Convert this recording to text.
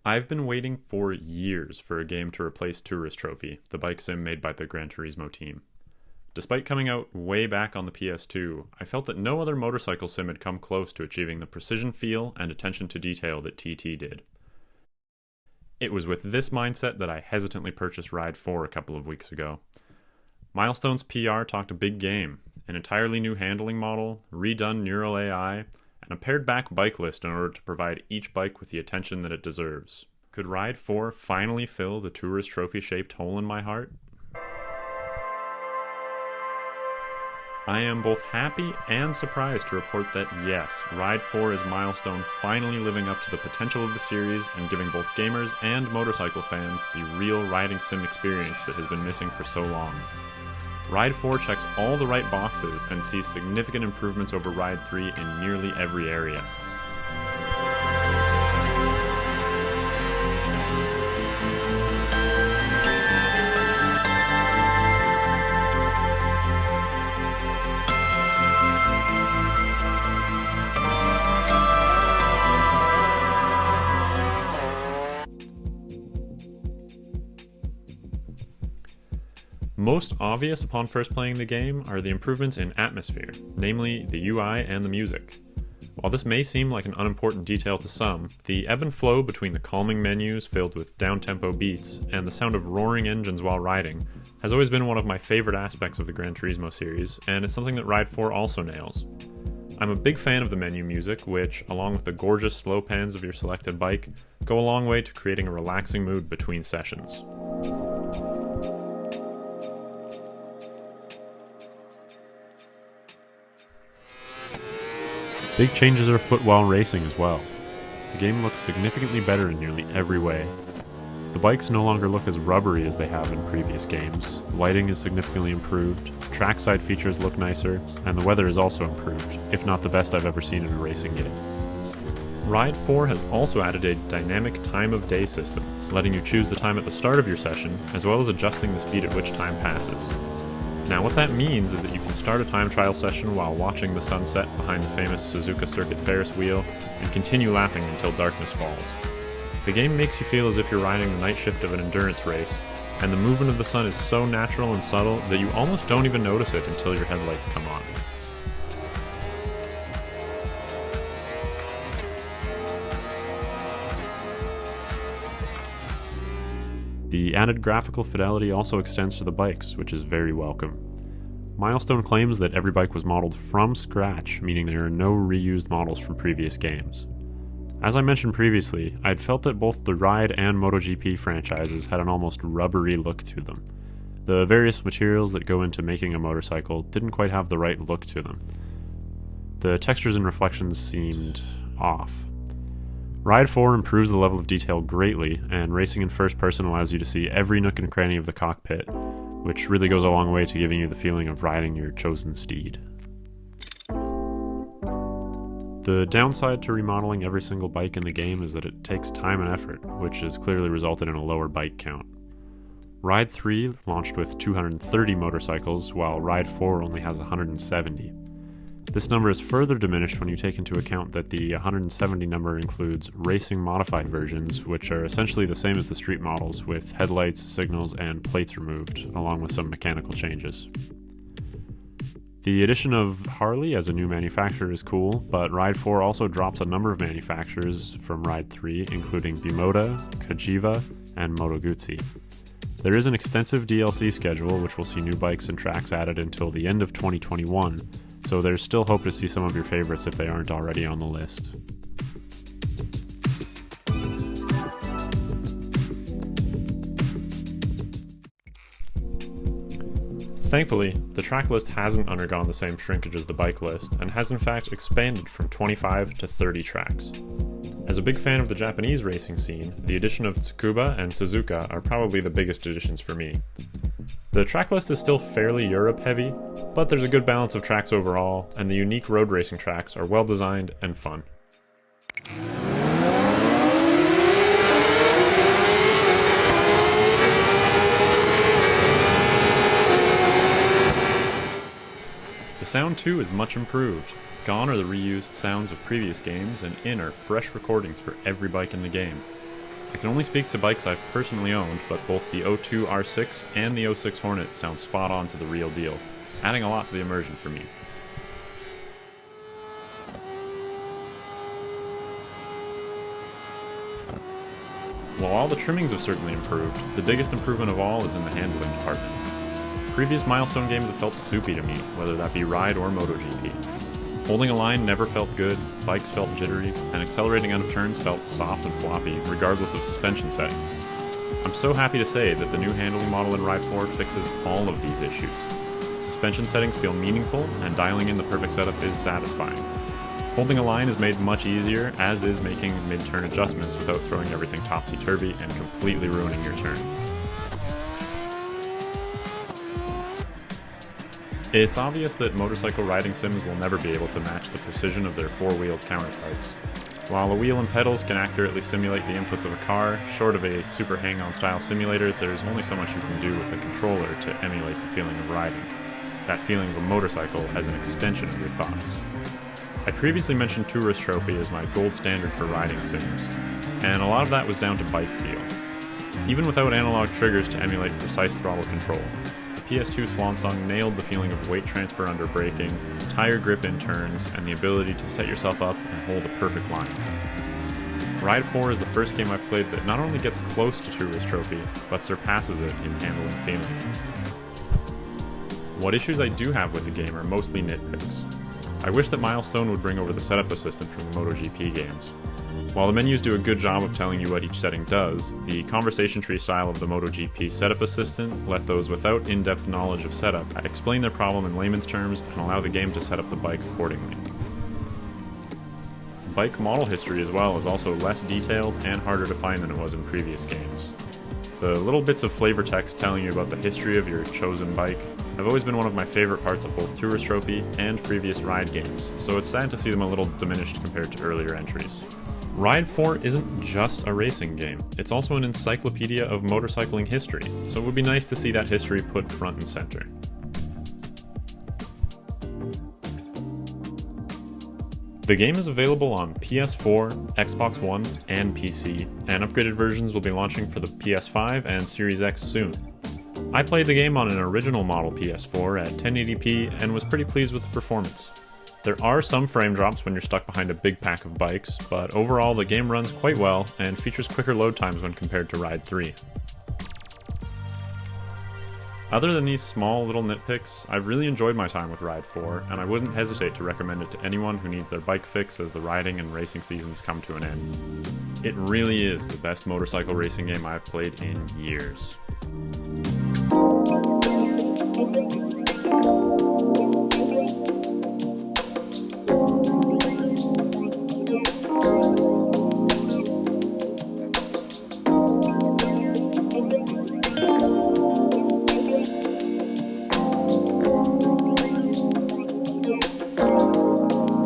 I've been waiting for years for a game to replace Tourist Trophy, the bike sim made by the Gran Turismo team. Despite coming out way back on the PS2, I felt that no other motorcycle sim had come close to achieving the precision feel and attention to detail that TT did. It was with this mindset that I hesitantly purchased Ride 4 a couple of weeks ago. Milestone's PR talked a big game, an entirely new handling model, redone neural AI, and a pared back bike list in order to provide each bike with the attention that it deserves. Could Ride 4 finally fill the Tourist Trophy shaped hole in my heart? I am both happy and surprised to report that yes, Ride 4 is Milestone finally living up to the potential of the series and giving both gamers and motorcycle fans the real riding sim experience that has been missing for so long. Ride 4 checks all the right boxes and sees significant improvements over Ride 3 in nearly every area. Most obvious upon first playing the game are the improvements in atmosphere, namely the UI and the music. While this may seem like an unimportant detail to some, the ebb and flow between the calming menus filled with down-tempo beats and the sound of roaring engines while riding has always been one of my favorite aspects of the Gran Turismo series, and it's something that Ride 4 also nails. I'm a big fan of the menu music, which, along with the gorgeous slow pans of your selected bike, go a long way to creating a relaxing mood between sessions. Big changes are afoot while racing as well. The game looks significantly better in nearly every way. The bikes no longer look as rubbery as they have in previous games, lighting is significantly improved, trackside features look nicer, and the weather is also improved, if not the best I've ever seen in a racing game. Ride 4 has also added a dynamic time of day system, letting you choose the time at the start of your session, as well as adjusting the speed at which time passes. Now what that means is that you can start a time trial session while watching the sunset behind the famous Suzuka Circuit Ferris wheel and continue lapping until darkness falls. The game makes you feel as if you're riding the night shift of an endurance race, and the movement of the sun is so natural and subtle that you almost don't even notice it until your headlights come on. The added graphical fidelity also extends to the bikes, which is very welcome. Milestone claims that every bike was modeled from scratch, meaning there are no reused models from previous games. As I mentioned previously, I'd felt that both the Ride and MotoGP franchises had an almost rubbery look to them. The various materials that go into making a motorcycle didn't quite have the right look to them. The textures and reflections seemed off. Ride 4 improves the level of detail greatly, and racing in first person allows you to see every nook and cranny of the cockpit, which really goes a long way to giving you the feeling of riding your chosen steed. The downside to remodeling every single bike in the game is that it takes time and effort, which has clearly resulted in a lower bike count. Ride 3 launched with 230 motorcycles, while Ride 4 only has 170. This number is further diminished when you take into account that the 170 number includes racing modified versions, which are essentially the same as the street models, with headlights, signals, and plates removed, along with some mechanical changes. The addition of Harley as a new manufacturer is cool, but Ride 4 also drops a number of manufacturers from Ride 3, including Bimota, Cagiva, and Moto Guzzi. There is an extensive DLC schedule, which will see new bikes and tracks added until the end of 2021, so there's still hope to see some of your favorites if they aren't already on the list. Thankfully, the track list hasn't undergone the same shrinkage as the bike list, and has in fact expanded from 25 to 30 tracks. As a big fan of the Japanese racing scene, the addition of Tsukuba and Suzuka are probably the biggest additions for me. The track list is still fairly Europe heavy, but there's a good balance of tracks overall, and the unique road racing tracks are well designed and fun. The sound too is much improved. Gone are the reused sounds of previous games, and in are fresh recordings for every bike in the game. I can only speak to bikes I've personally owned, but both the O2 R6 and the O6 Hornet sound spot on to the real deal, adding a lot to the immersion for me. While all the trimmings have certainly improved, the biggest improvement of all is in the handling department. Previous Milestone games have felt soupy to me, whether that be Ride or MotoGP. Holding a line never felt good, bikes felt jittery, and accelerating out of turns felt soft and floppy, regardless of suspension settings. I'm so happy to say that the new handling model in Ride 4 fixes all of these issues. Suspension settings feel meaningful, and dialing in the perfect setup is satisfying. Holding a line is made much easier, as is making mid-turn adjustments without throwing everything topsy-turvy and completely ruining your turn. It's obvious that motorcycle riding sims will never be able to match the precision of their four-wheeled counterparts. While a wheel and pedals can accurately simulate the inputs of a car, short of a super hang-on style simulator, there's only so much you can do with a controller to emulate the feeling of riding. That feeling of a motorcycle as an extension of your thoughts. I previously mentioned Tourist Trophy as my gold standard for riding sims, and a lot of that was down to bike feel. Even without analog triggers to emulate precise throttle control, the PS2 Swansong nailed the feeling of weight transfer under braking, tire grip in turns, and the ability to set yourself up and hold a perfect line. Ride 4 is the first game I've played that not only gets close to Tourist Trophy, but surpasses it in handling feeling. What issues I do have with the game are mostly nitpicks. I wish that Milestone would bring over the setup assistant from the MotoGP games. While the menus do a good job of telling you what each setting does, the conversation tree style of the MotoGP setup assistant let those without in-depth knowledge of setup explain their problem in layman's terms and allow the game to set up the bike accordingly. Bike model history as well is also less detailed and harder to find than it was in previous games. The little bits of flavor text telling you about the history of your chosen bike have always been one of my favorite parts of both Tourist Trophy and previous Ride games, so it's sad to see them a little diminished compared to earlier entries. Ride 4 isn't just a racing game, it's also an encyclopedia of motorcycling history, so it would be nice to see that history put front and center. The game is available on PS4, Xbox One, and PC, and upgraded versions will be launching for the PS5 and Series X soon. I played the game on an original model PS4 at 1080p and was pretty pleased with the performance. There are some frame drops when you're stuck behind a big pack of bikes, but overall the game runs quite well and features quicker load times when compared to Ride 3. Other than these small little nitpicks, I've really enjoyed my time with Ride 4, and I wouldn't hesitate to recommend it to anyone who needs their bike fix as the riding and racing seasons come to an end. It really is the best motorcycle racing game I've played in years.